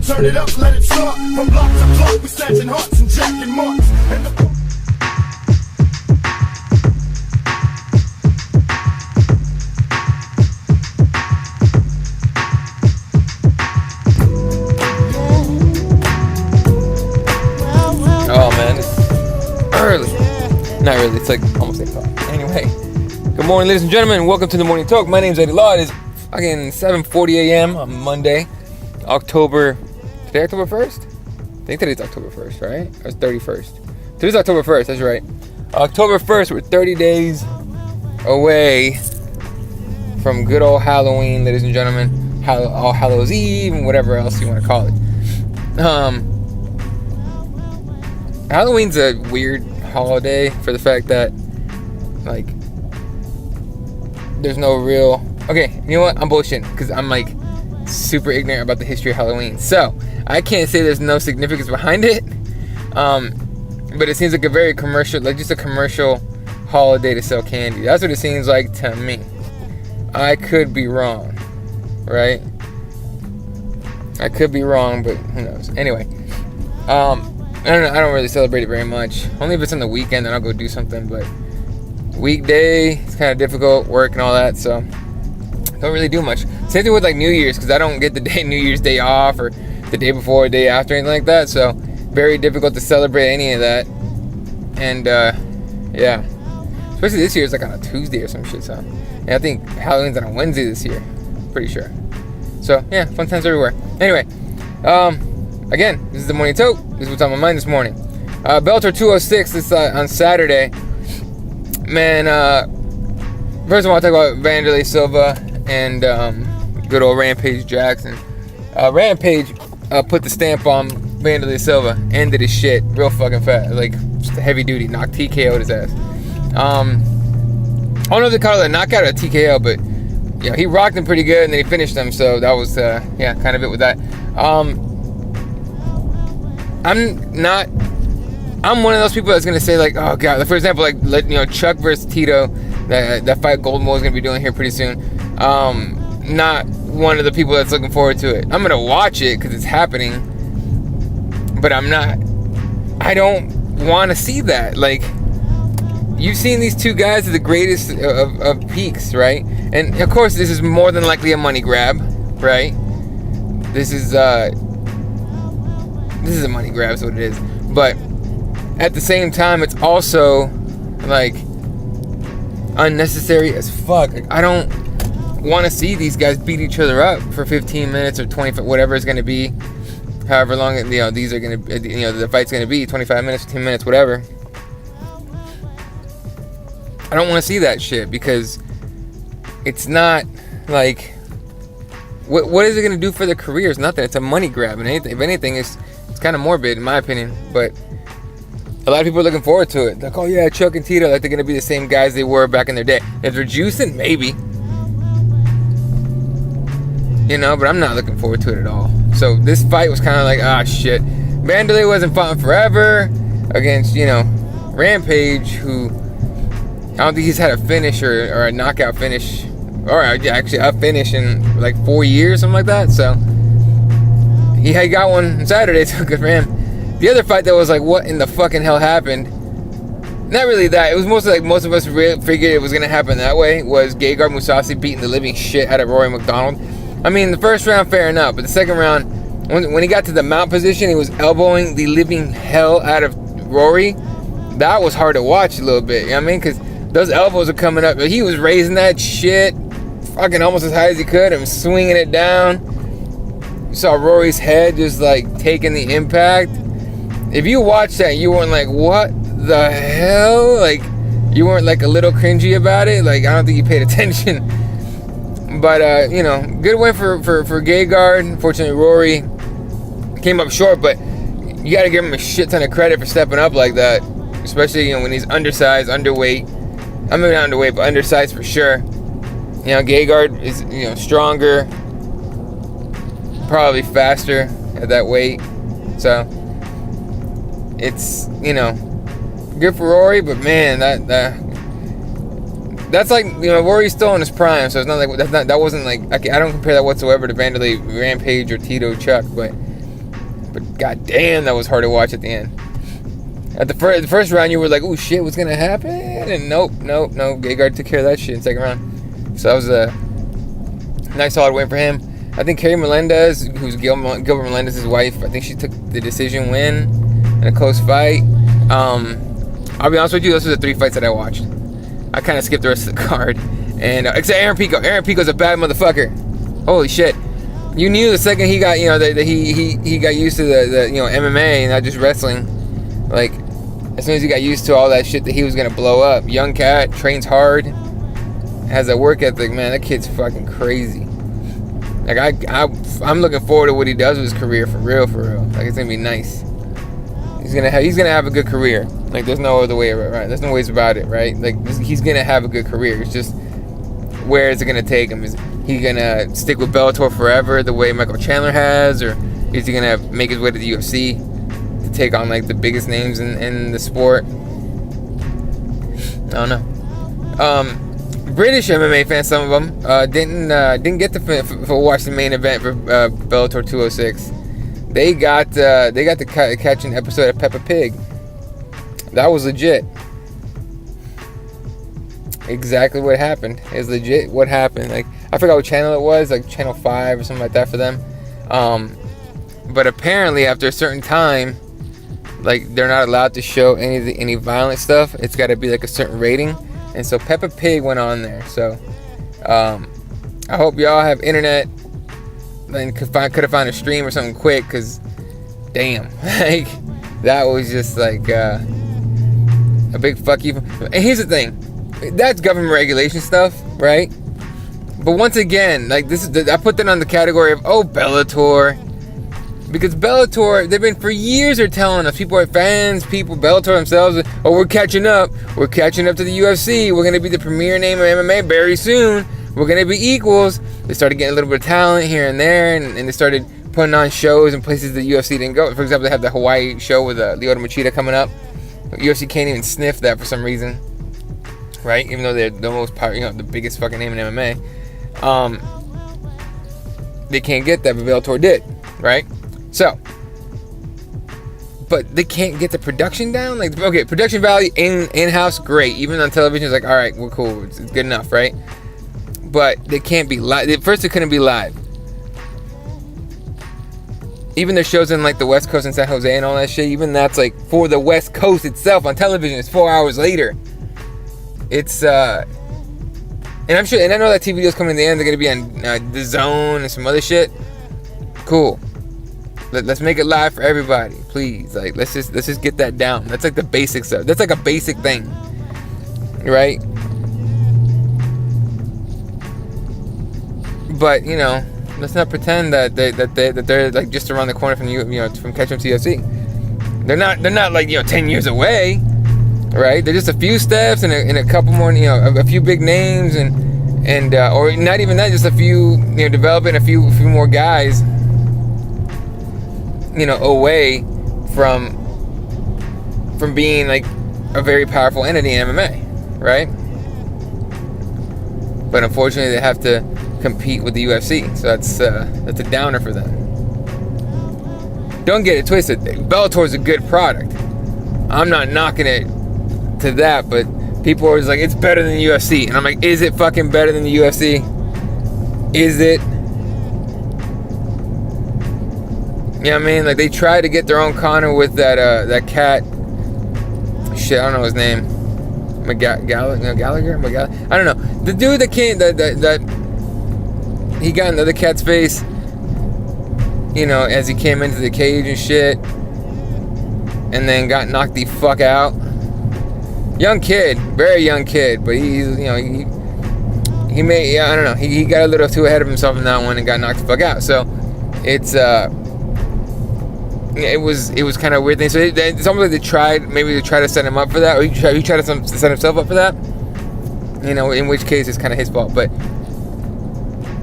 Turn it up, let it start. From block to block, we snatching hearts and jacking marks. And the oh man, it's early. Not really, it's like almost 8 o'clock. Anyway, good morning, ladies and gentlemen. Welcome to the Morning Toke. My name's Eddie Law. It is fucking 7:40 a.m. on Monday, today October 1st? I think today's October 1st, right? Or it's 31st. Today's October 1st, that's right. October 1st, we're 30 days away from good old Halloween, ladies and gentlemen. All Hallows Eve and whatever else you want to call it. Halloween's a weird holiday for the fact that, like, there's no real... Okay, you know what? I'm bullshitting because I'm, like, super ignorant about the history of Halloween. So, I can't say there's no significance behind it. But it seems like a very commercial, like just a commercial holiday to sell candy. That's what it seems like to me. I could be wrong, right? I could be wrong, but who knows? Anyway, I don't really celebrate it very much. Only if it's on the weekend, then I'll go do something. But weekday, it's kind of difficult, work and all that, so don't really do much. Same thing with like New Year's, because I don't get the New Year's Day off or the day before or day after, anything like that. So very difficult to celebrate any of that. And yeah, especially this year, it's like on a Tuesday or some shit. So and I think Halloween's on a Wednesday this year, pretty sure. So yeah, fun times everywhere. Anyway, again, this is the Morning Toke. This is what's on my mind this morning. Bellator 206 this on Saturday. Man, first of all, I'll talk about Wanderlei Silva and good old Rampage Jackson. Rampage put the stamp on Wanderlei Silva, ended his shit real fucking fast, like just heavy duty, knocked TKO'd his ass. I don't know if they call it a knockout or a TKO, but yeah, he rocked him pretty good and then he finished him, so that was yeah, kind of it with that. I'm one of those people that's gonna say like, oh god, for example, like Chuck versus Tito, that fight Golden Boy is gonna be doing here pretty soon. Not one of the people that's looking forward to it. I'm gonna watch it because it's happening, but I don't want to see that. Like, you've seen these two guys are the greatest of peaks, right? And of course, this is more than likely a money grab, right? This is a money grab, is what it is. But at the same time, it's also like unnecessary as fuck. Like, I don't want to see these guys beat each other up for 15 minutes or 20, whatever it's going to be. However long these are going to, the fight's going to be, 25 minutes, 15 minutes, whatever. I don't want to see that shit because it's not like, what is it going to do for their careers? Nothing. It's a money grab, and if anything, it's kind of morbid in my opinion. But a lot of people are looking forward to it. Like, oh yeah, Chuck and Tito, like they're going to be the same guys they were back in their day. If they're juicing, maybe. But I'm not looking forward to it at all. So this fight was kind of like, ah, shit. Wanderlei wasn't fighting forever against, Rampage, who I don't think he's had a finish or a knockout finish, or actually a finish in like 4 years, something like that. So he got one on Saturday, so good for him. The other fight that was like, what in the fucking hell happened? Not really that. It was mostly like most of us figured it was going to happen that way, was Gegard Mousasi beating the living shit out of Rory McDonald. I mean, the first round, fair enough, but the second round, when he got to the mount position, he was elbowing the living hell out of Rory. That was hard to watch a little bit, you know what I mean? Because those elbows are coming up. He was raising that shit fucking almost as high as he could and swinging it down. You saw Rory's head just like taking the impact. If you watched that, you weren't like, what the hell? Like, you weren't like a little cringy about it. Like, I don't think you paid attention. But, good win for Gegard. Unfortunately, Rory came up short, but you got to give him a shit ton of credit for stepping up like that. Especially, when he's undersized, underweight. I mean, not underweight, but undersized for sure. Gegard is, stronger. Probably faster at that weight. So, it's, good for Rory, but man, that's like, Rory's still in his prime, so it's not like, that wasn't like, I don't compare that whatsoever to Wanderlei, Rampage, or Tito, Chuck, but But goddamn, that was hard to watch at the end. At the first round, you were like, "Oh shit, what's gonna happen?" And nope. Gegard took care of that shit in the second round. So that was a nice solid win for him. I think Carrie Melendez, who's Gilbert Melendez's wife, I think she took the decision win in a close fight. I'll be honest with you, those are the 3 fights that I watched. I kind of skipped the rest of the card. And except Aaron Pico. Aaron Pico's a bad motherfucker. Holy shit. You knew the second he got, that he got used to the MMA and not just wrestling. Like, as soon as he got used to all that shit, that he was gonna blow up. Young cat, trains hard, has a work ethic, man. That kid's fucking crazy. Like I'm looking forward to what he does with his career, for real. Like, it's gonna be nice. He's gonna have a good career. Like, there's no other way, right? There's no ways about it, right? Like, he's gonna have a good career. It's just, where is it gonna take him? Is he gonna stick with Bellator forever, the way Michael Chandler has, or is he gonna make his way to the UFC to take on like the biggest names in the sport? I don't know. British MMA fans, some of them, didn't get to watch the main event for Bellator 206. They got to catch an episode of Peppa Pig. That was legit. Exactly what happened is legit. What happened? Like, I forgot what channel it was, like channel 5 or something like that for them. But apparently, after a certain time, like, they're not allowed to show any violent stuff. It's got to be like a certain rating. And so Peppa Pig went on there. So I hope y'all have internet and could have found a stream or something quick, because damn, like, that was just like a big fuck you. And here's the thing, that's government regulation stuff, right? But once again, like, I put that on the category of Bellator, because Bellator, they've been for years, they're telling us, people are fans, Bellator themselves, we're catching up to the UFC, we're going to be the premier name of MMA very soon, we're going to be equals. They started getting a little bit of talent here and there, and they started putting on shows in places that UFC didn't go. For example, they have the Hawaii show with Lyoto Machida coming up. UFC can't even sniff that for some reason, right? Even though they're the most powerful, the biggest fucking name in MMA. They can't get that, but Bellator did, right? So, but they can't get the production down. Like, okay, production value in-house, great. Even on television, it's like, all right, we're cool. It's good enough, right? But they can't be live. First, it couldn't be live. Even the shows in like the West Coast and San Jose and all that shit, even that's like for the West Coast itself on television, it's 4 hours later. It's and I'm sure, and I know that TV deals coming in the end, they're gonna be on The Zone and some other shit. Cool. Let's make it live for everybody, please. Like, let's just get that down. That's like the basic stuff. That's like a basic thing, right? But let's not pretend that they're like just around the corner from from catching TFC. They're not like 10 years away, right? They're just a few steps and a couple more, a few big names and or not even that, just a few, developing a few more guys, away from being like a very powerful entity in MMA, right? But unfortunately, they have to compete with the UFC, so that's a downer for them. Don't get it twisted. Bellator is a good product. I'm not knocking it to that, but people are always like, it's better than the UFC, and I'm like, is it fucking better than the UFC? Is it? You know what I mean? Like, they tried to get their own Conor with that cat. Shit, I don't know his name. Gallagher? I don't know. The dude that came, that he got in the other cat's face, as he came into the cage and shit, and then got knocked the fuck out. Young kid, very young kid, but he's, he made, I don't know, he got a little too ahead of himself in that one and got knocked the fuck out. So it's it was kind of a weird thing. So it's almost like they tried to set him up for that, or he tried to set himself up for that. In which case it's kind of his fault. But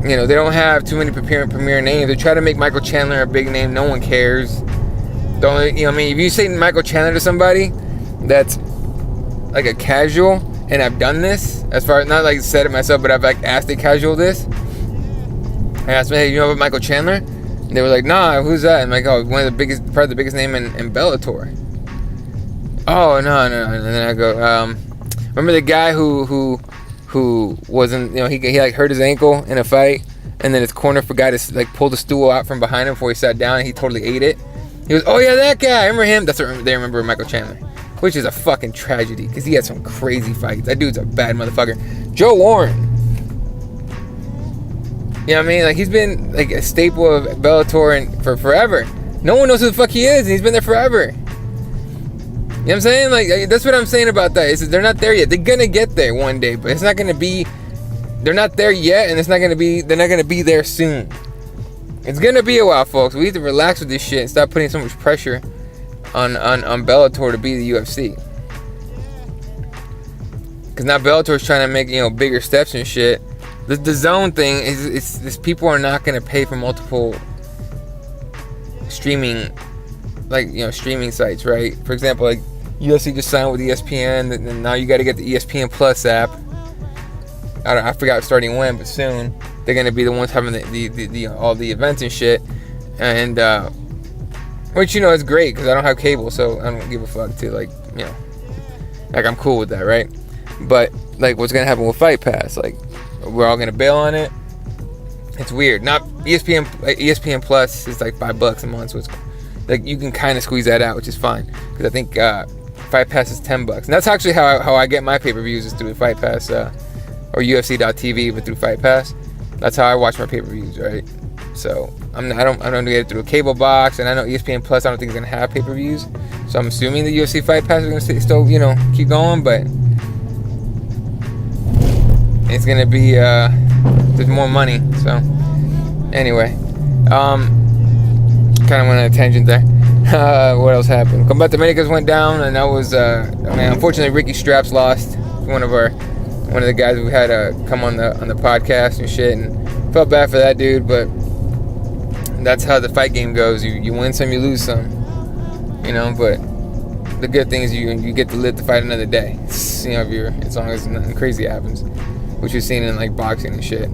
they don't have too many premier names. They try to make Michael Chandler a big name. No one cares. If you say Michael Chandler to somebody that's like a casual, and I've done this, as far as not like said it myself, but I've like asked a casual this. I asked me, hey, you know about Michael Chandler? They were like, nah, who's that? I'm like, oh, probably the biggest name in Bellator. Oh, no. And then I go, remember the guy who wasn't, he like hurt his ankle in a fight, and then his corner forgot to like pull the stool out from behind him before he sat down, and he totally ate it. He goes, oh yeah, that guy, I remember him. That's what they remember Michael Chandler, which is a fucking tragedy because he had some crazy fights. That dude's a bad motherfucker. Joe Warren. You know what I mean? Like, he's been like a staple of Bellator for forever. No one knows who the fuck he is, and he's been there forever. You know what I'm saying? Like, that's what I'm saying about that. Is they're not there yet. They're gonna get there one day, but it's not gonna be. They're not there yet, and it's not gonna be. They're not gonna be there soon. It's gonna be a while, folks. We need to relax with this shit and stop putting so much pressure on Bellator to be the UFC. Because now Bellator's trying to make bigger steps and shit. The zone thing is people are not gonna pay for multiple streaming, streaming sites, right? For example, like UFC just signed with ESPN, and now you got to get the ESPN Plus app. I forgot starting when, but soon they're gonna be the ones having the all the events and shit, and which is great because I don't have cable, so I don't give a fuck to like I'm cool with that, right? But like, what's gonna happen with Fight Pass? Like, we're all gonna bail on it. It's weird. Not ESPN Plus is like $5 a month, so it's like you can kind of squeeze that out, which is fine because I think Fight Pass is $10, and that's actually how I get my pay-per-views is through Fight Pass or UFC.tv, but through Fight Pass. That's how I watch my pay-per-views, right? So I don't get it through a cable box, and I know ESPN Plus I don't think is gonna have pay-per-views, so I'm assuming the UFC Fight Pass is gonna still keep going, but it's gonna be there's more money. So anyway, kind of went on a tangent there. What else happened? Combat Dominicas went down, and that was unfortunately Ricky Straps lost. One of the guys we had come on the podcast and shit, and felt bad for that dude, but that's how the fight game goes. You win some, you lose some, but the good thing is you get to live to fight another day. As long as nothing crazy happens, which you've seen in like boxing and shit.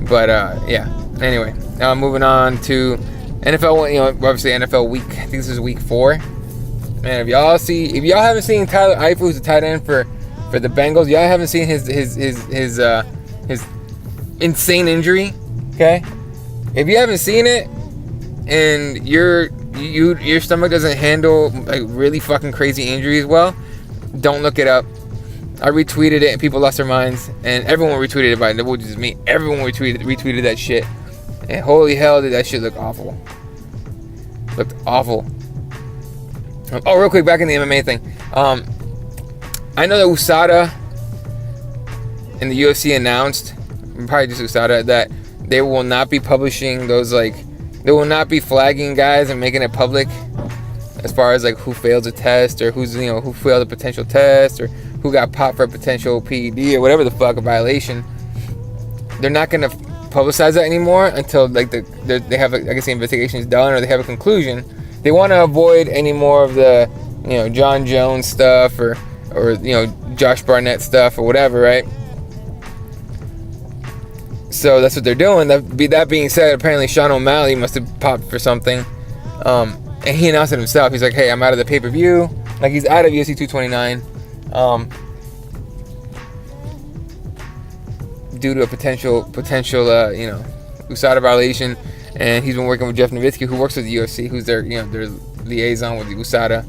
But yeah. Anyway, moving on to NFL. Obviously NFL week. I think this is week 4. Man, if y'all haven't seen Tyler Eifert, who's the tight end for the Bengals, y'all haven't seen his insane injury. Okay, if you haven't seen it and your stomach doesn't handle like really fucking crazy injuries well, don't look it up. I retweeted it and people lost their minds, and everyone retweeted it, by it wasn't just me. Everyone retweeted that shit, and holy hell did that shit look awful. Looked awful. Oh, real quick, back in the MMA thing. I know that USADA and the UFC announced, probably just USADA, that they will not be publishing those, they will not be flagging guys and making it public as far as like who failed a test, or who failed a potential test, or who got popped for a potential PED or whatever the fuck, a violation. They're not gonna publicize that anymore until like they have the investigation is done or they have a conclusion. They want to avoid any more of the John Jones stuff or Josh Barnett stuff or whatever, right? So that's what they're doing. That being said, apparently Sean O'Malley must have popped for something, and he announced it himself. He's like, "Hey, I'm out of the pay-per-view." Like, he's out of UFC 229 due to a potential USADA violation, and he's been working with Jeff Nowitzki, who works with the UFC, who's their liaison with the USADA.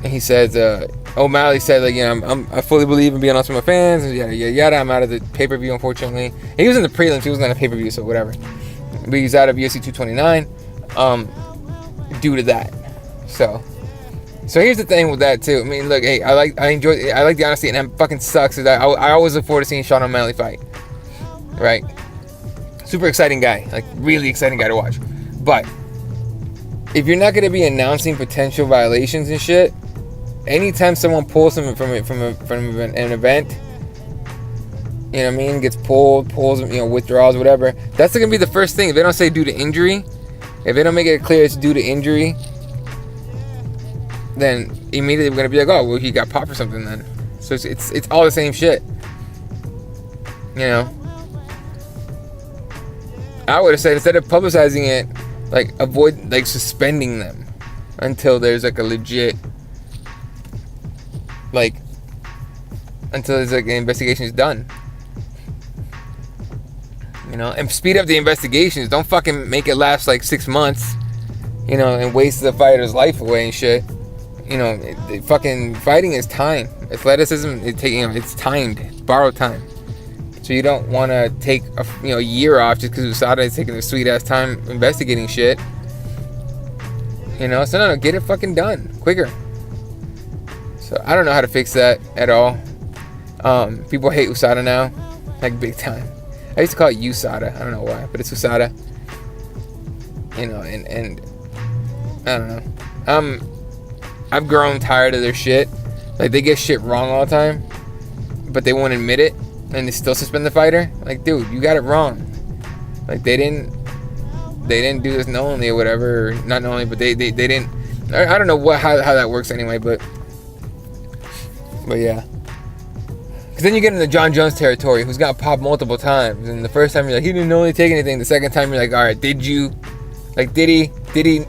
And he says, O'Malley said, I fully believe in being honest with my fans, and yada, yada, yada. I'm out of the pay-per-view, unfortunately. And he was in the prelims. He wasn't on a pay-per-view, so whatever. But he's out of UFC 229 due to that. So here's the thing with that, too. I mean, look, hey, I like the honesty, and it fucking sucks that I always look forward to seeing Sean O'Malley fight. Right? Super exciting guy. Like, really exciting guy to watch. But if you're not going to be announcing potential violations and shit, anytime someone pulls something from an event, you know what I mean, gets pulls, withdrawals, whatever, that's going to be the first thing. If they don't say due to injury, if they don't make it clear it's due to injury, then immediately we're going to be like, oh, well, he got popped for something then. So it's all the same shit. I would have said, instead of publicizing it, like avoid like suspending them until there's like a legit like until there's like an investigation is done. You know, and speed up the investigations. Don't fucking make it last like 6 months, you know, and waste the fighter's life away and shit. You know, fucking fighting is time. Athleticism, it's timed, borrowed time. So you don't want to take a year off just because USADA is taking a sweet ass time investigating shit. You know, so no, get it fucking done quicker. So I don't know how to fix that at all. People hate USADA now, like big time. I used to call it USADA. I don't know why, but it's USADA. You know, and I don't know. I've grown tired of their shit. Like, they get shit wrong all the time, but they won't admit it, and they still suspend the fighter. Like, dude, you got it wrong. Like, they didn't do this knowingly or whatever. Or not knowingly, but they didn't. I don't know how that works anyway, but yeah. Because then you get into John Jones territory, who's got popped multiple times. And the first time you're like, he didn't knowingly take anything. The second time you're like, all right, did you? Like, did he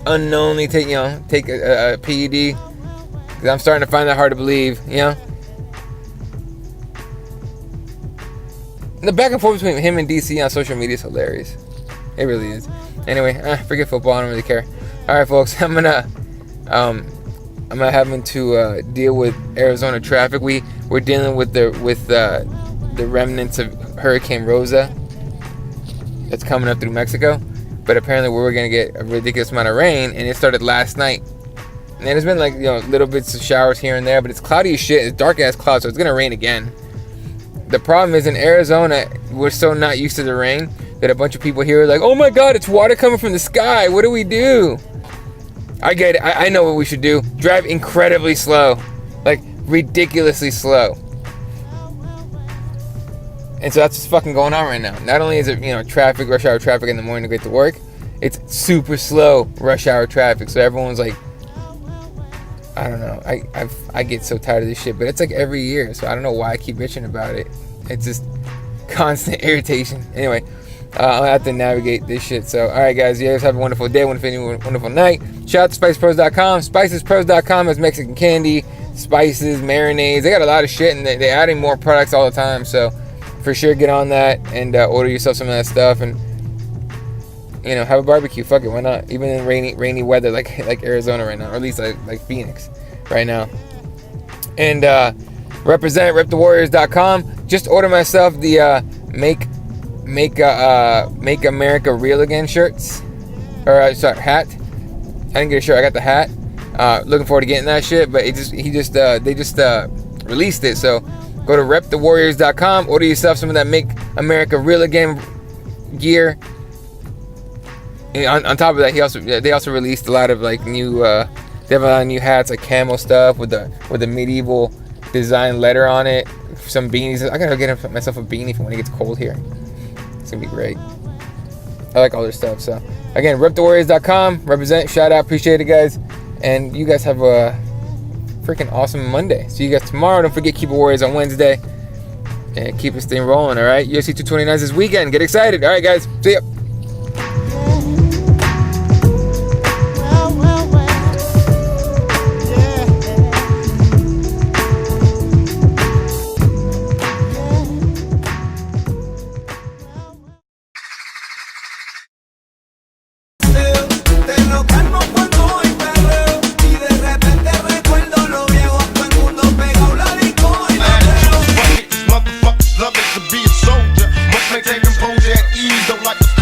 unknowingly take a PED? Because I'm starting to find that hard to believe, you know? And the back and forth between him and DC on social media is hilarious. It really is. Anyway, forget football. I don't really care. All right, folks, I'm having to deal with Arizona traffic. We're dealing with the remnants of Hurricane Rosa that's coming up through Mexico. But apparently we were going to get a ridiculous amount of rain, and it started last night. And there's been like, little bits of showers here and there, but it's cloudy as shit. It's dark ass clouds, so it's going to rain again. The problem is in Arizona, we're so not used to the rain that a bunch of people here are like, oh my God, it's water coming from the sky. What do we do? I get it. I know what we should do. Drive incredibly slow. Like, ridiculously slow. And so that's what's fucking going on right now. Not only is it, traffic, rush hour traffic in the morning to get to work, it's super slow rush hour traffic. So everyone's like, I don't know. I get so tired of this shit, but it's like every year. So I don't know why I keep bitching about it. It's just constant irritation. Anyway, I'll have to navigate this shit. So, all right, guys. You guys have a wonderful day, wonderful night. Shout out to SpicePros.com. SpicesPros.com has Mexican candy, spices, marinades. They got a lot of shit, and they're adding more products all the time. So, for sure, get on that and order yourself some of that stuff, and have a barbecue. Fuck it, why not? Even in rainy weather like Arizona right now, or at least like Phoenix right now. And repthewarriors.com. Just order myself the Make America Real Again shirts, or hat. I didn't get a shirt. I got the hat. Looking forward to getting that shit, but they just released it. So go to repthewarriors.com. Order yourself some of that Make America Real Again gear. And on top of that, they also released a lot of like new. They have a lot of new hats, like camo stuff with the medieval design letter on it. Some beanies. I gotta get myself a beanie for when it gets cold here. It's gonna be great. I like all their stuff. So again, repthewarriors.com. Represent. Shout out. Appreciate it, guys. And you guys have a freaking awesome Monday. See you guys tomorrow. Don't forget, keep it Warriors on Wednesday. And keep this thing rolling, all right? UFC 229 is this weekend. Get excited. All right, guys. See ya. Love it to be a soldier. Must maintain composure at ease. Don't like to